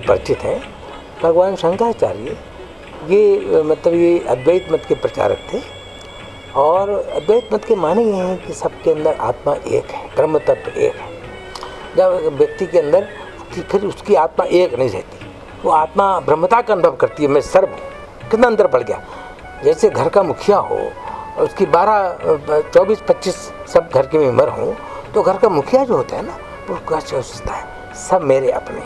परिचित हैं, भगवान शंकराचार्य ये मतलब ये अद्वैत मत के प्रचारक थे। और अद्वैत मत के माने ये हैं कि सबके अंदर आत्मा एक है, ब्रह्म तत्व एक है। जब व्यक्ति के अंदर फिर उसकी आत्मा एक नहीं रहती, वो आत्मा ब्रह्मता का अनुभव करती है, मैं सर्व हूँ। कितना अंतर पड़ गया। जैसे घर का मुखिया हो और उसकी 12, 24, 25 सब घर के मेंबर हों, तो घर का मुखिया जो होता है ना, वो क्या सोचता है, सब मेरे अपने,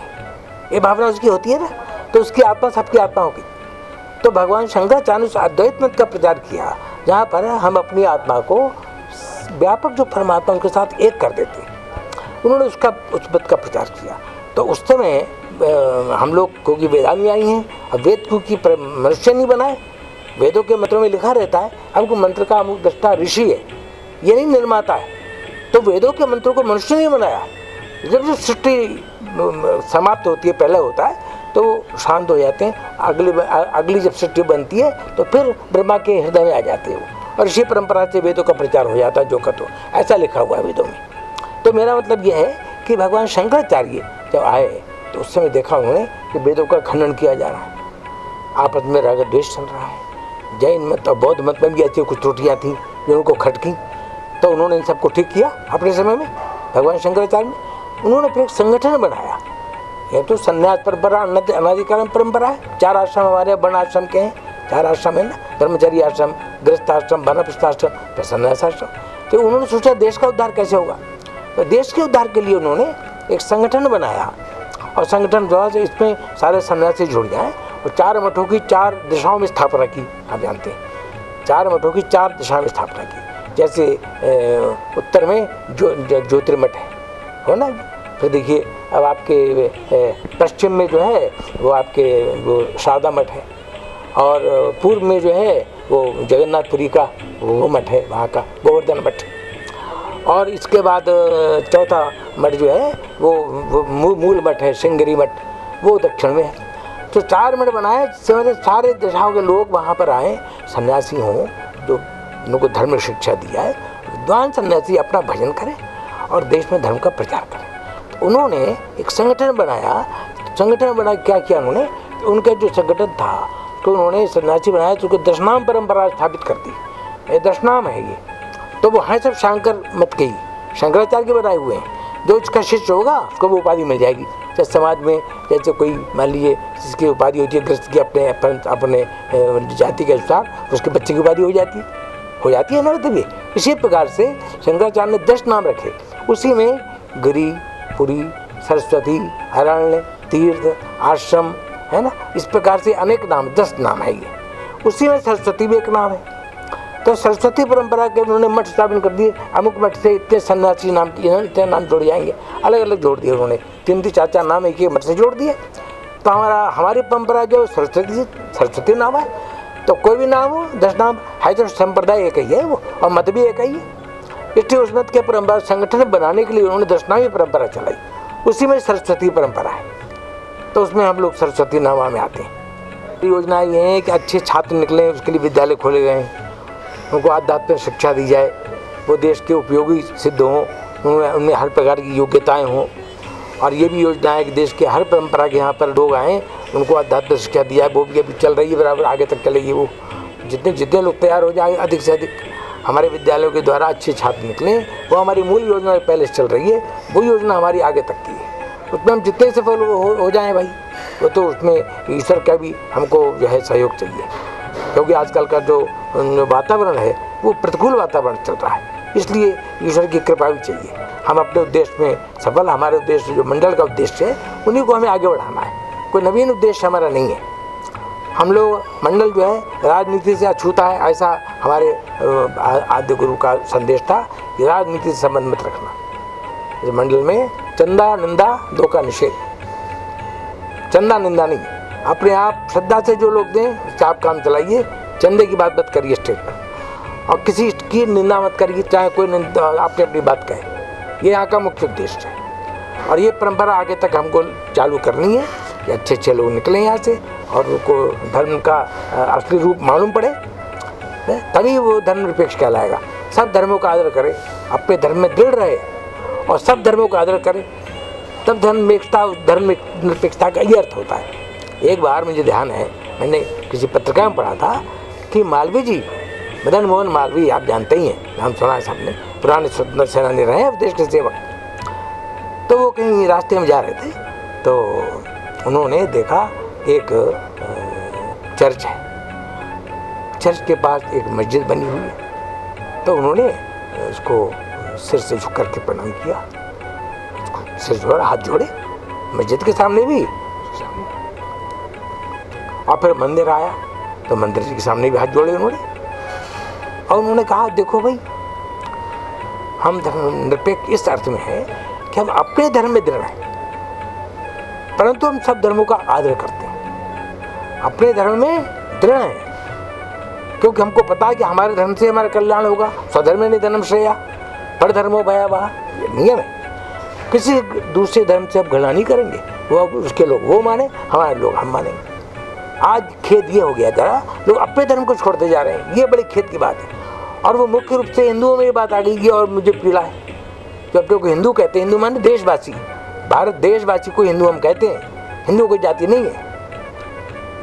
ये भावना उसकी होती है ना, तो उसकी आत्मा सबकी आत्मा होगी। तो भगवान शंकराचार्य ने उस अद्वैत मत का प्रचार किया, जहाँ पर हम अपनी आत्मा को व्यापक जो परमात्मा उनके साथ एक कर देते हैं। उन्होंने उस मत का प्रचार किया। तो उस समय हम लोग क्योंकि वेदानुयायी हैं, अब वेद को की मनुष्य नहीं बनाए, वेदों के मंत्रों में लिखा रहता है हमको मंत्र का अमुक दृष्टा ऋषि है, ये नहीं निर्माता है। तो वेदों के मंत्रों को मनुष्य नहीं बनाया। जब सृष्टि समाप्त होती है, पहले होता है तो शांत हो जाते हैं, अगली जब सृष्टि बनती है तो फिर ब्रह्मा के हृदय में आ जाते हैं और इसी परंपरा से वेदों का प्रचार हो जाता है, जो कथो ऐसा लिखा हुआ है वेदों में। तो मेरा मतलब यह है कि भगवान शंकराचार्य जब आए तो उस समय देखा उन्होंने कि वेदों का खंडन किया जा रहा है, आपस में राग द्वेष चल रहा है। जैन मत और बौद्ध मत में भी ऐसी कुछ त्रुटियाँ थी जो उनको खटकी, तो उन्होंने इन सबको ठीक किया अपने समय में। भगवान शंकराचार्य ने उन्होंने फिर एक संगठन बनाया। ये तो संन्यास परंपरा अनादिकाल परंपरा है। 4 आश्रम हमारे वर्ण आश्रम के हैं, 4 आश्रम है ना, ब्रह्मचर्य आश्रम, गृहस्थ आश्रम, वानप्रस्थ आश्रम, फिर संन्यास आश्रम। तो उन्होंने सोचा देश का उद्धार कैसे होगा, तो देश के उद्धार के लिए उन्होंने एक संगठन बनाया और संगठन द्वारा से इसमें सारे सन्यासी जुड़ जाए और 4 मठों की 4 दिशाओं में स्थापना की। आप जानते हैं 4 मठों की 4 दिशाओं में स्थापना की। जैसे उत्तर में ज्योतिर्मठ है ना, फिर देखिए अब आपके पश्चिम में जो है वो आपके वो शारदा मठ है, और पूर्व में जो है वो जगन्नाथपुरी का वो मठ है, वहाँ का गोवर्धन मठ। और इसके बाद चौथा मठ जो है वो मूल मठ है, सिंगरी मठ, वो दक्षिण में है। तो 4 मठ बनाए, सारे दिशाओं के लोग वहाँ पर आए, सन्यासी हों जो उनको धर्म शिक्षा दिया है, विद्वान सन्यासी अपना भजन करें और देश में धर्म का प्रचार करें। तो उन्होंने एक संगठन बनाया। संगठन बना क्या किया उन्होंने, तो उनका जो संगठन था तो उन्होंने सन्यासी बनाया, तो उसको दशनाम परंपरा स्थापित कर दी। ये दशनाम है ये, तो वो है सब शंकर मत के ही, शंकराचार्य के बनाए हुए हैं। जो उसका शिष्य होगा उसको वो उपाधि मिल जाएगी। जैसे समाज में जैसे कोई मान लीजिए जिसकी उपाधि होती है गृहस्थ की, अपने जाति के अनुसार उसके बच्चे की उपाधि हो जाती है ना। तभी इसी प्रकार से शंकराचार्य ने 10 नाम रखे, उसी में गिरि, पुरी, सरस्वती, अरण्य, तीर्थ, आश्रम है ना, इस प्रकार से अनेक नाम, 10 नाम है ये। उसी में सरस्वती भी एक नाम है। तो सरस्वती परंपरा के उन्होंने मठ स्थापित कर दिए। अमुक मठ से इतने सन्यासी नाम इतने नाम जोड़ जाएंगे, अलग अलग जोड़ दिए उन्होंने, 3-3, 4-4 नाम एक मठ से जोड़ दिए। तो हमारी परंपरा जो सरस्वती नाम है, तो कोई भी नाम हो, 10 नाम है, तो संप्रदाय एक ही है वो, और मत भी एक ही है। इसलिए उस मत के परंपरा संगठन बनाने के लिए उन्होंने 10 नामी परंपरा चलाई, उसी में सरस्वती परंपरा है। तो उसमें हम लोग सरस्वती नामा में आते हैं। योजना ये है कि अच्छे छात्र निकलें, उसके लिए विद्यालय खोले गए हैं, उनको आध्यात्मिक शिक्षा दी जाए, वो देश के उपयोगी सिद्ध हों, उनमें हर प्रकार की योग्यताएं हों। और ये भी योजना है कि देश के हर परंपरा के यहाँ पर लोग आएँ, उनको आध्यात्मिक शिक्षा दी जाए। वो भी अभी चल रही है, बराबर आगे तक चलेगी। वो जितने लोग तैयार हो जाएंगे, अधिक से अधिक हमारे विद्यालयों के द्वारा अच्छे छात्र निकलें, वो हमारी मूल योजना पहले से चल रही है, वो योजना हमारी आगे तक की है। उसमें हम जितने सफल हो जाएँ भाई, वो तो उसमें ईश्वर का भी हमको जो है सहयोग चाहिए, क्योंकि आजकल का जो वातावरण है वो प्रतिकूल वातावरण चल रहा है, इसलिए ईश्वर की कृपा भी चाहिए। हम अपने उद्देश्य में सफल, हमारे उद्देश्य जो मंडल का उद्देश्य है उन्हीं को हमें आगे बढ़ाना है, कोई नवीन उद्देश्य हमारा नहीं है। हम लोग मंडल जो है राजनीति से अछूता है, ऐसा हमारे आद्य गुरु का संदेश था कि राजनीति से संबंध मत रखना। इस मंडल में चंदा निंदा 2 का निषेध, चंदा निंदा नहीं, अपने आप श्रद्धा से जो लोग दें उससे आप काम चलाइए, चंदे की बात मत करिए स्टेज पर, और किसी की निंदा मत करिए, चाहे कोई आपने अपनी बात कहे। ये यहाँ का मुख्य उद्देश्य है, और ये परंपरा आगे तक हमको चालू करनी है कि अच्छे लोग निकलें यहाँ से और उनको धर्म का असली रूप मालूम पड़े, तभी वो धर्मनिरपेक्ष कहलाएगा। सब धर्मों का आदर करें, अपने धर्म में दृढ़ रहे और सब धर्मों का आदर करें, तब धर्मनिरपेक्षता का ये अर्थ होता है। एक बार मुझे ध्यान है, मैंने किसी पत्रिका में पढ़ा था कि मालवीय जी, मदन मोहन मालवीय, आप जानते ही हैं, नाम सुना है सबने, पुराने स्वतंत्रता सेनानी रहे हैं, देश के सेवक। तो वो कहीं रास्ते में जा रहे थे, तो उन्होंने देखा एक चर्च है, चर्च के पास एक मस्जिद बनी हुई है। तो उन्होंने उसको सिर से झुक करके प्रणाम किया, सिर जोड़ा, हाथ जोड़े, मस्जिद के सामने भी, और फिर मंदिर आया तो मंदिर जी के सामने भी हाथ जोड़े उन्होंने, और उन्होंने कहा देखो भाई, हम धर्मनिरपेक्ष इस अर्थ में है कि हम अपने धर्म में दृढ़ हैं, परंतु हम सब धर्मों का आदर करते हैं, अपने धर्म में दृढ़ हैं, क्योंकि हमको पता है कि हमारे धर्म से हमारा कल्याण होगा। स्वधर्मे निधनम श्रेया परधर्मो भयावह, ये नियम है। किसी दूसरे धर्म से अब घृणा नहीं करेंगे, वो उसके लोग वो माने, हमारे लोग हम मानेंगे। आज खेद ये हो गया जरा, लोग अपने धर्म को छोड़ते जा रहे हैं, ये बड़ी खेद की बात है। और वो मुख्य रूप से हिंदुओं में ये बात आ गई, ये और मुझे पीड़ा है। जो अपने को हिंदू कहते हैं, हिंदू माने देशवासी, भारत देशवासी को हिंदू हम कहते हैं, हिंदू कोई जाति नहीं है।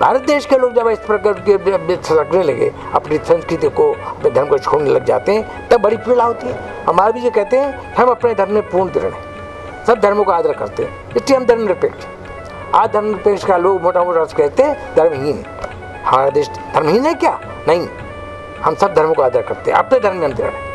भारत देश के लोग जब इस प्रकार के सड़कने लगे, अपनी संस्कृति को, अपने धर्म को छोड़ने लग जाते हैं, तब बड़ी पीड़ा होती है। हमारे भी ये कहते हैं हम अपने धर्म में पूर्ण दृढ़ हैं, सब धर्मों का आदर करते हैं, इसलिए हम धर्मनिरपेक्ष। आज धर्मनिरपेक्ष का लोग मोटा मोटा कहते हैं धर्महीन। हमारा देश धर्महीन है क्या? नहीं, हम सब धर्मों का आदर करते हैं, अपने धर्म में हम दृढ़ हैं।